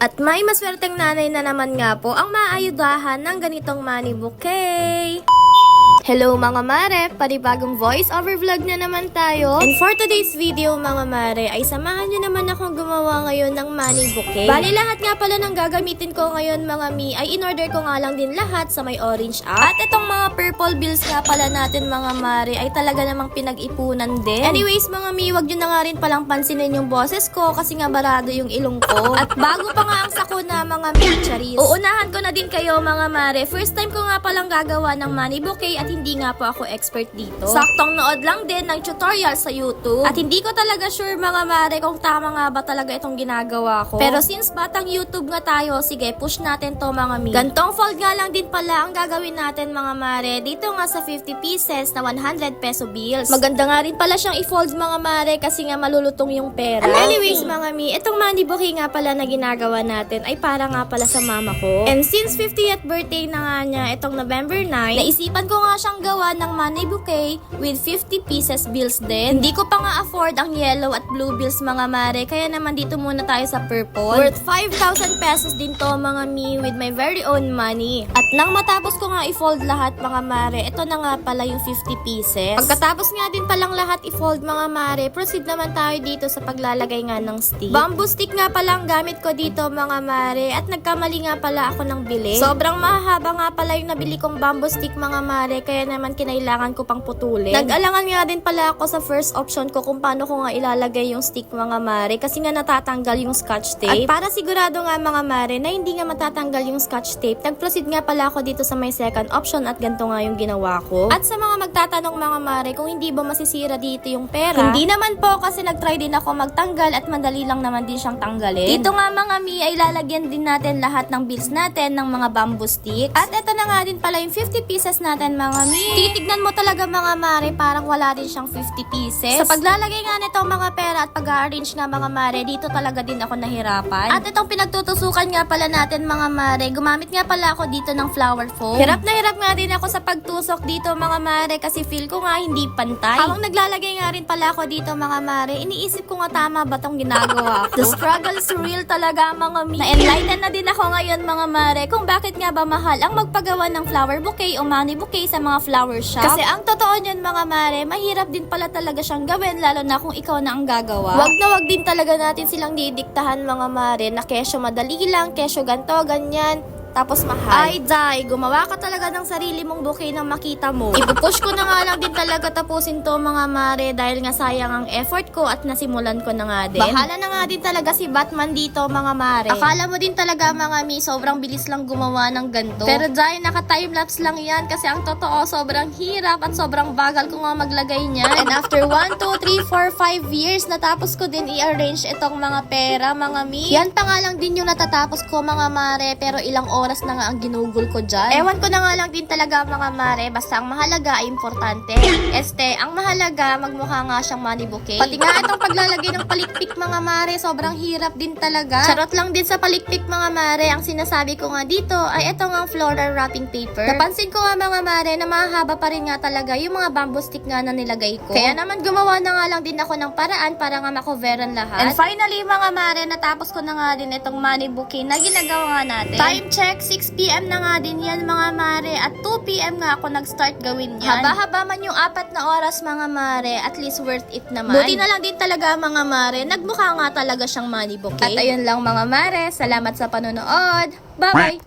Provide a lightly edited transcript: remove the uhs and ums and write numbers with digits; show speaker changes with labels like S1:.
S1: At may maswerteng nanay na naman nga po ang maayudahan ng ganitong money bouquet. Hello mga mare, panibagong voice over vlog na naman tayo. And for today's video mga mare, ay samahan nyo naman akong gumawa ngayon ng money bouquet. Bali lahat nga pala ng gagamitin ko ngayon mga mi, ay in-order ko nga lang din lahat sa may orange app. At itong mga purple bills nga pala natin mga mare, ay talaga namang pinag-ipunan din. Anyways mga mi, wag nyo na nga rin palang pansinin yung boses ko kasi nga barado yung ilong ko. At bago pa nga ang sakuna mga mi, charis, uunahan ko na din kayo mga mare. First time ko nga palang gagawa ng money bouquet at hindi nga po ako expert dito. Saktong nood lang din ng tutorial sa YouTube. At hindi ko talaga sure mga mare kung tama nga ba talaga itong ginagawa ko. Pero since batang YouTube nga tayo, sige push natin to mga mi. Gantong fold nga lang din pala ang gagawin natin mga mare. Dito nga sa 50 pieces na 100 peso bills. Maganda nga rin pala siyang i-fold mga mare kasi nga malulutong yung pera. And anyways mga mi, itong money bouquet nga pala na ginagawa natin ay para nga pala sa mama ko. And since 50th birthday na nga niya itong November 9, naisipan ko nga siyang gawa ng money bouquet with 50 pieces bills din. Hindi ko pa nga afford ang yellow at blue bills mga mare, kaya naman dito muna tayo sa purple. Worth 5,000 pesos din to mga mi with my very own money. At nang matapos ko nga i-fold lahat mga mare, ito na nga pala yung 50 pieces. Pagkatapos nga din palang lahat i-fold mga mare, proceed naman tayo dito sa paglalagay nga ng stick. Bamboo stick nga pala ang gamit ko dito mga mare, at nagkamali nga pala ako ng bili. Sobrang mahaba nga pala yung nabili kong bamboo stick mga mare, kaya naman kinailangan ko pang putulin. Nag-alangan nga din pala ako sa first option ko kung paano ko nga ilalagay yung stick mga mare kasi nga natatanggal yung scotch tape. At para sigurado nga mga mare na hindi nga matatanggal yung scotch tape, nag-proceed nga pala ako dito sa may second option at ganito nga yung ginawa ko. At sa mga magtatanong mga mare kung hindi ba masisira dito yung pera, hindi naman po kasi nag-try din ako magtanggal at madali lang naman din siyang tanggalin. Dito nga mga mi ay lalagyan din natin lahat ng bills natin ng mga bamboo sticks. At ito na nga din pala yung 50 pieces natin mga mi. Titignan mo talaga mga mare, parang wala din siyang 50 pieces. Sa paglalagay nga nito mga pera at pag-arrange nga mga mare, dito talaga din ako nahirapan. At itong pinagtutusukan nga pala natin mga mare, gumamit nga pala ako dito ng flower foam. Hirap na hirap nga din ako sa pagtusok dito mga mare kasi feel ko nga hindi pantay. Habang naglalagay nga rin pala ako dito mga mare, iniisip ko nga tama ba tong ginagawa ko. The struggle is real talaga mga mi. Na-enlighten na din ako ngayon mga mare kung bakit nga ba mahal ang magpagawa ng flower bouquet o money bouquet sa mga flower shop. Kasi ang totoo niyan mga mare, mahirap din pala talaga siyang gawin lalo na kung ikaw na ang gagawa. Wag na wag din talaga natin silang didiktahan mga mare na kesyo madali lang, kesyo ganto, ganyan. Tapos mahal. Ay, Day, gumawa ka talaga ng sarili mong bouquet nang makita mo. Ipupush ko na nga lang din talaga tapusin to mga mare dahil nga sayang ang effort ko at nasimulan ko na nga din. Bahala na nga din talaga si Batman dito mga mare. Akala mo din talaga mga mi, sobrang bilis lang gumawa ng ganito. Pero Day, naka-timelapse lang yan kasi ang totoo sobrang hirap at sobrang bagal ko nga maglagay niyan. And after 1, 2, 3, 4, 5 years, natapos ko din i-arrange itong mga pera mga mi. Yan pa nga lang din yung natatapos ko mga mare, pero ilang oras na nga ang ginugol ko dyan. Ewan ko na nga lang din talaga mga mare, basta ang mahalaga ay importante. Ang mahalaga, magmukha nga siyang money bouquet. Pati nga itong paglalagay ng palikpik mga mare, sobrang hirap din talaga. Charot lang din sa palikpik mga mare, ang sinasabi ko nga dito ay ito nga floral wrapping paper. Napansin ko nga mga mare na mahaba pa rin nga talaga yung mga bamboo stick nga na nilagay ko. Kaya naman gumawa na nga lang din ako ng paraan para nga makoveran lahat. And finally mga mare, natapos ko na nga din itong money bouquet na ginagawa nga natin. Time check, 6 PM na nga din yan mga mare at 2 PM nga ako nag-start gawin yan. Haba-haba man yung 4 na oras mga mare, at least worth it naman. Buti na lang din talaga mga mare, nagmukha nga talaga siyang money bouquet. At ayun lang mga mare, salamat sa panonood. Bye-bye!